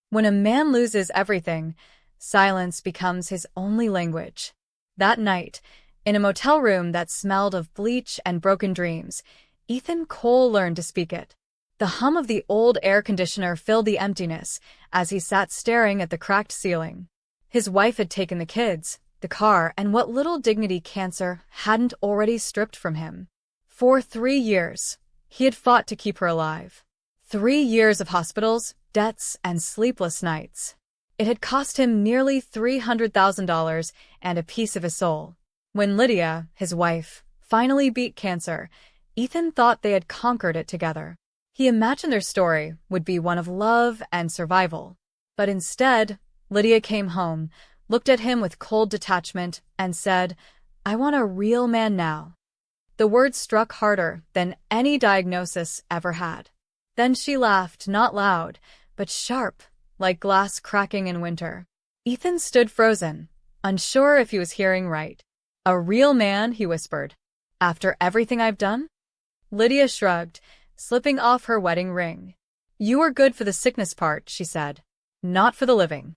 When a man loses everything, silence becomes his only language. That night, in a motel room that smelled of bleach and broken dreams, Ethan Cole learned to speak it. The hum of the old air conditioner filled the emptiness as he sat staring at the cracked ceiling. His wife had taken the kids, the car, and what little dignity cancer hadn't already stripped from him. For 3 years, he had fought to keep her alive. 3 years of hospitals, debts, and sleepless nights. It had cost him nearly $300,000 and a piece of his soul. When Lydia, his wife, finally beat cancer, Ethan thought they had conquered it together. He imagined their story would be one of love and survival. But instead, Lydia came home, looked at him with cold detachment, and said, "I want a real man now." The words struck harder than any diagnosis ever had. Then she laughed, not loud, but sharp, like glass cracking in winter. Ethan stood frozen, unsure if he was hearing right. "A real man," he whispered. "After everything I've done?" Lydia shrugged, slipping off her wedding ring. "You were good for the sickness part," she said. "Not for the living."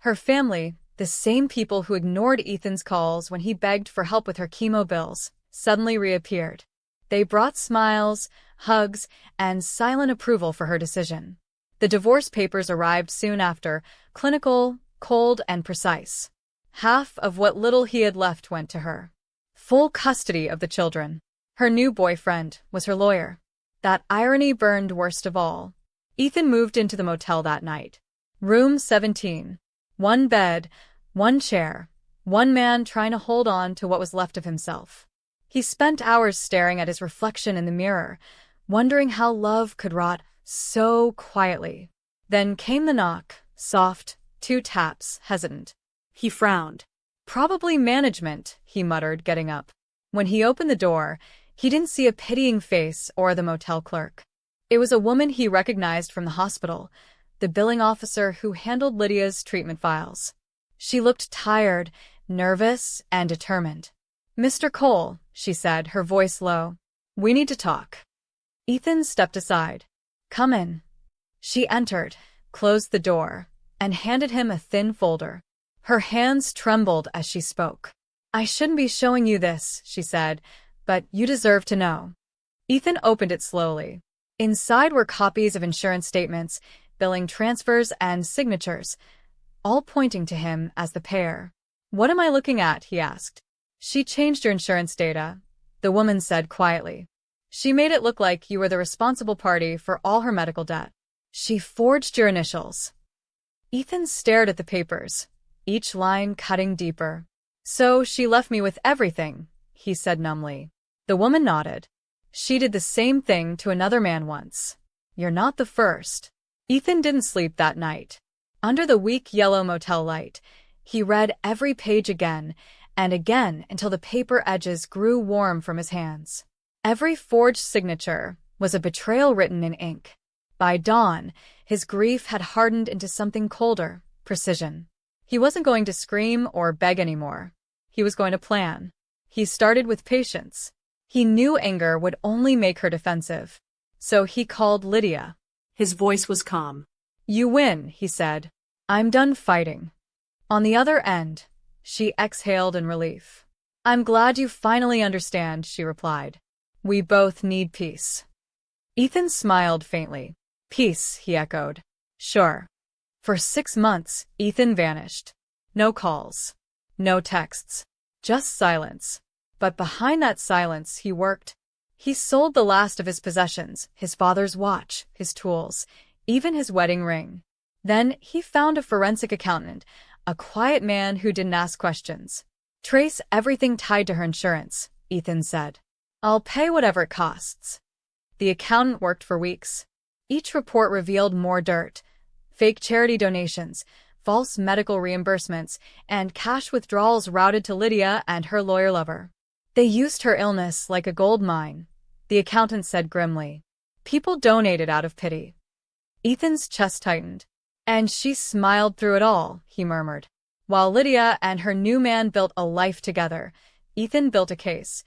Her family, the same people who ignored Ethan's calls when he begged for help with her chemo bills, suddenly reappeared. They brought smiles, hugs, and silent approval for her decision. The divorce papers arrived soon after, clinical, cold, and precise. Half of what little he had left went to her. Full custody of the children. Her new boyfriend was her lawyer. That irony burned worst of all. Ethan moved into the motel that night. Room 17. 1 bed, 1 chair, 1 man trying to hold on to what was left of himself. He spent hours staring at his reflection in the mirror, wondering how love could rot so quietly. Then came the knock, soft, 2 taps, hesitant. He frowned. "Probably management," he muttered, getting up. When he opened the door, he didn't see a pitying face or the motel clerk. It was a woman he recognized from the hospital, the billing officer who handled Lydia's treatment files. She looked tired, nervous, and determined. "Mr. Cole," she said, her voice low. "We need to talk." Ethan stepped aside. "Come in." She entered, closed the door, and handed him a thin folder. Her hands trembled as she spoke. "I shouldn't be showing you this," she said, "but you deserve to know." Ethan opened it slowly. Inside were copies of insurance statements, billing transfers, and signatures, all pointing to him as the payer. "What am I looking at?" he asked. "She changed your insurance data," the woman said quietly. "She made it look like you were the responsible party for all her medical debt. She forged your initials." Ethan stared at the papers, each line cutting deeper. "So she left me with everything," he said numbly. The woman nodded. "She did the same thing to another man once. You're not the first." Ethan didn't sleep that night. Under the weak yellow motel light, he read every page again and again until the paper edges grew warm from his hands. Every forged signature was a betrayal written in ink. By dawn, his grief had hardened into something colder, precision. He wasn't going to scream or beg anymore. He was going to plan. He started with patience. He knew anger would only make her defensive. So he called Lydia. His voice was calm. "You win," he said. "I'm done fighting." On the other end, she exhaled in relief. "I'm glad you finally understand," she replied. "We both need peace." Ethan smiled faintly. "Peace," he echoed. "Sure." For 6 months, Ethan vanished. No calls. No texts. Just silence. But behind that silence, he worked. He sold the last of his possessions, his father's watch, his tools, even his wedding ring. Then he found a forensic accountant, a quiet man who didn't ask questions. "Trace everything tied to her insurance," Ethan said. "I'll pay whatever it costs." The accountant worked for weeks. Each report revealed more dirt: fake charity donations, false medical reimbursements, and cash withdrawals routed to Lydia and her lawyer lover. "They used her illness like a gold mine," the accountant said grimly. "People donated out of pity." Ethan's chest tightened. "And she smiled through it all," he murmured. While Lydia and her new man built a life together, Ethan built a case.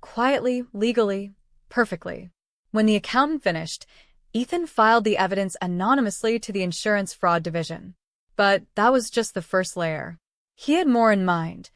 Quietly, legally, perfectly. When the accountant finished, Ethan filed the evidence anonymously to the insurance fraud division. But that was just the first layer. He had more in mind,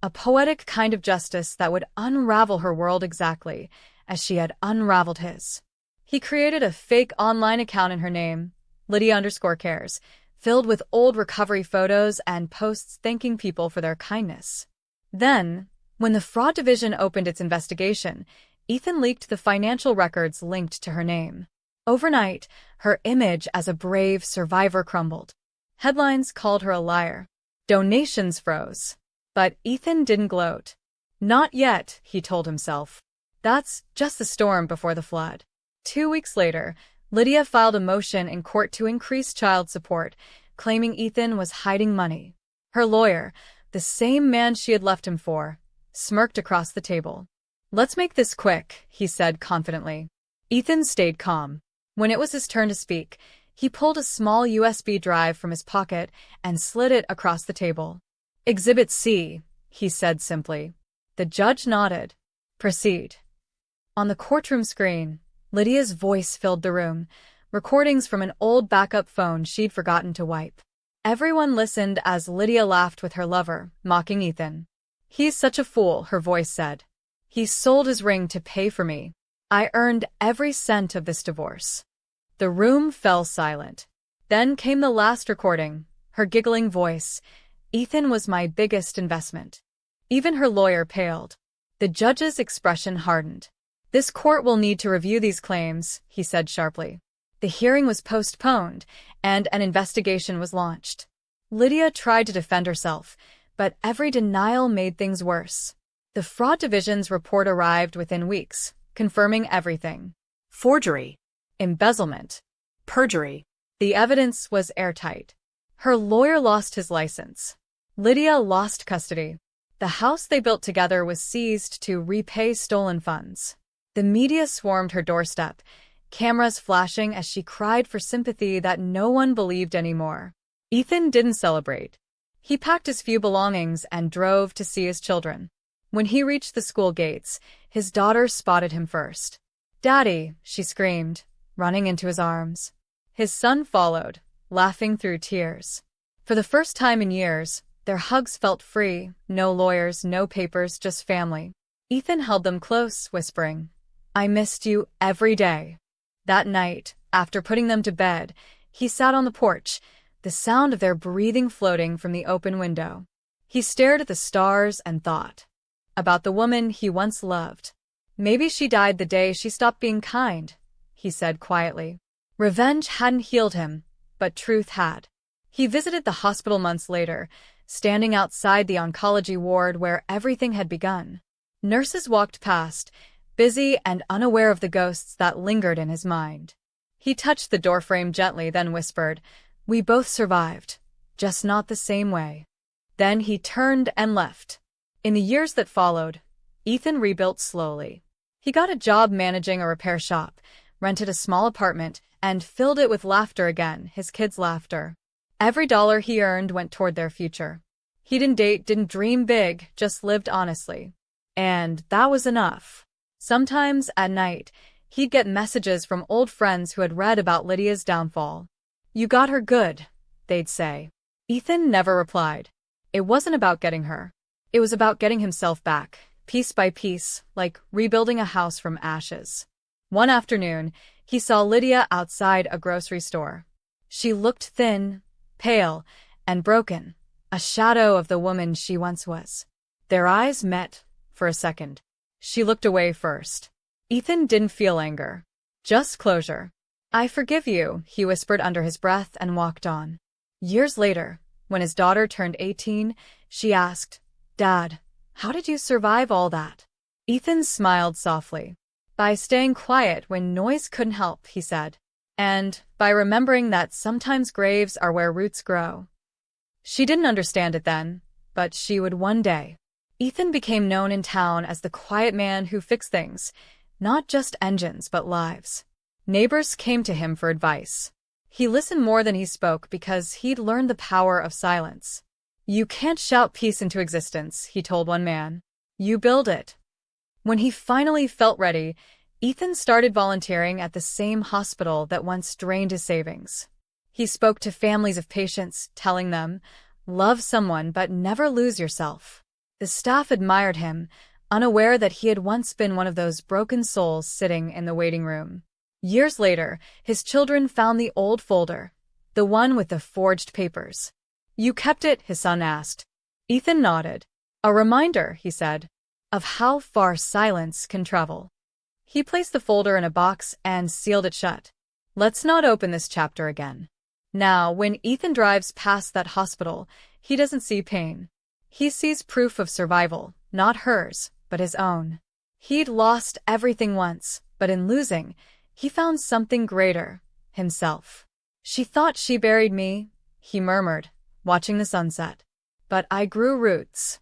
a poetic kind of justice that would unravel her world exactly as she had unraveled his. He created a fake online account in her name, Lydia_cares, filled with old recovery photos and posts thanking people for their kindness. Then, when the fraud division opened its investigation, Ethan leaked the financial records linked to her name. Overnight, her image as a brave survivor crumbled. Headlines called her a liar. Donations froze. But Ethan didn't gloat. Not yet, he told himself. That's just the storm before the flood. 2 weeks later, Lydia filed a motion in court to increase child support, claiming Ethan was hiding money. Her lawyer, the same man she had left him for, smirked across the table. "Let's make this quick," he said confidently. Ethan stayed calm. When it was his turn to speak, he pulled a small USB drive from his pocket and slid it across the table. "Exhibit C," he said simply. The judge nodded. "Proceed." On the courtroom screen, Lydia's voice filled the room, recordings from an old backup phone she'd forgotten to wipe. Everyone listened as Lydia laughed with her lover, mocking Ethan. "He's such a fool," her voice said. "He sold his ring to pay for me. I earned every cent of this divorce." The room fell silent. Then came the last recording, her giggling voice. "Ethan was my biggest investment." Even her lawyer paled. The judge's expression hardened. "This court will need to review these claims," he said sharply. The hearing was postponed, and an investigation was launched. Lydia tried to defend herself, but every denial made things worse. The fraud division's report arrived within weeks, confirming everything. Forgery. Embezzlement. Perjury. The evidence was airtight. Her lawyer lost his license. Lydia lost custody. The house they built together was seized to repay stolen funds. The media swarmed her doorstep, cameras flashing as she cried for sympathy that no one believed anymore. Ethan didn't celebrate. He packed his few belongings and drove to see his children. When he reached the school gates, his daughter spotted him first. "Daddy," she screamed, running into his arms. His son followed, laughing through tears. For the first time in years, their hugs felt free, no lawyers, no papers, just family. Ethan held them close, whispering, "I missed you every day." That night, after putting them to bed, he sat on the porch, the sound of their breathing floating from the open window. He stared at the stars and thought about the woman he once loved. "Maybe she died the day she stopped being kind," he said quietly. Revenge hadn't healed him, but truth had. He visited the hospital months later, standing outside the oncology ward where everything had begun. Nurses walked past, busy and unaware of the ghosts that lingered in his mind. He touched the doorframe gently, then whispered, "We both survived, just not the same way." Then he turned and left. In the years that followed, Ethan rebuilt slowly. He got a job managing a repair shop, rented a small apartment, and filled it with laughter again, his kids' laughter. Every dollar he earned went toward their future. He didn't date, didn't dream big, just lived honestly. And that was enough. Sometimes, at night, he'd get messages from old friends who had read about Lydia's downfall. "You got her good," they'd say. Ethan never replied. It wasn't about getting her. It was about getting himself back, piece by piece, like rebuilding a house from ashes. One afternoon, he saw Lydia outside a grocery store. She looked thin, pale, and broken, a shadow of the woman she once was. Their eyes met for a second. She looked away first. Ethan didn't feel anger, just closure. "I forgive you," he whispered under his breath and walked on. Years later, when his daughter turned 18, she asked, "Dad, how did you survive all that?" Ethan smiled softly. "By staying quiet when noise couldn't help," he said. "And by remembering that sometimes graves are where roots grow." She didn't understand it then, but she would one day. Ethan became known in town as the quiet man who fixed things, not just engines but lives. Neighbors came to him for advice. He listened more than he spoke because he'd learned the power of silence. "You can't shout peace into existence," he told one man. "You build it." When he finally felt ready, Ethan started volunteering at the same hospital that once drained his savings. He spoke to families of patients, telling them, "Love someone but never lose yourself." The staff admired him, unaware that he had once been one of those broken souls sitting in the waiting room. Years later, his children found the old folder, the one with the forged papers. "You kept it?" his son asked. Ethan nodded. "A reminder," he said, "of how far silence can travel." He placed the folder in a box and sealed it shut. Let's not open this chapter again. Now, when Ethan drives past that hospital, he doesn't see pain. He sees proof of survival, not hers, but his own. He'd lost everything once, but in losing, he found something greater, himself. "She thought she buried me," he murmured, watching the sunset. "But I grew roots.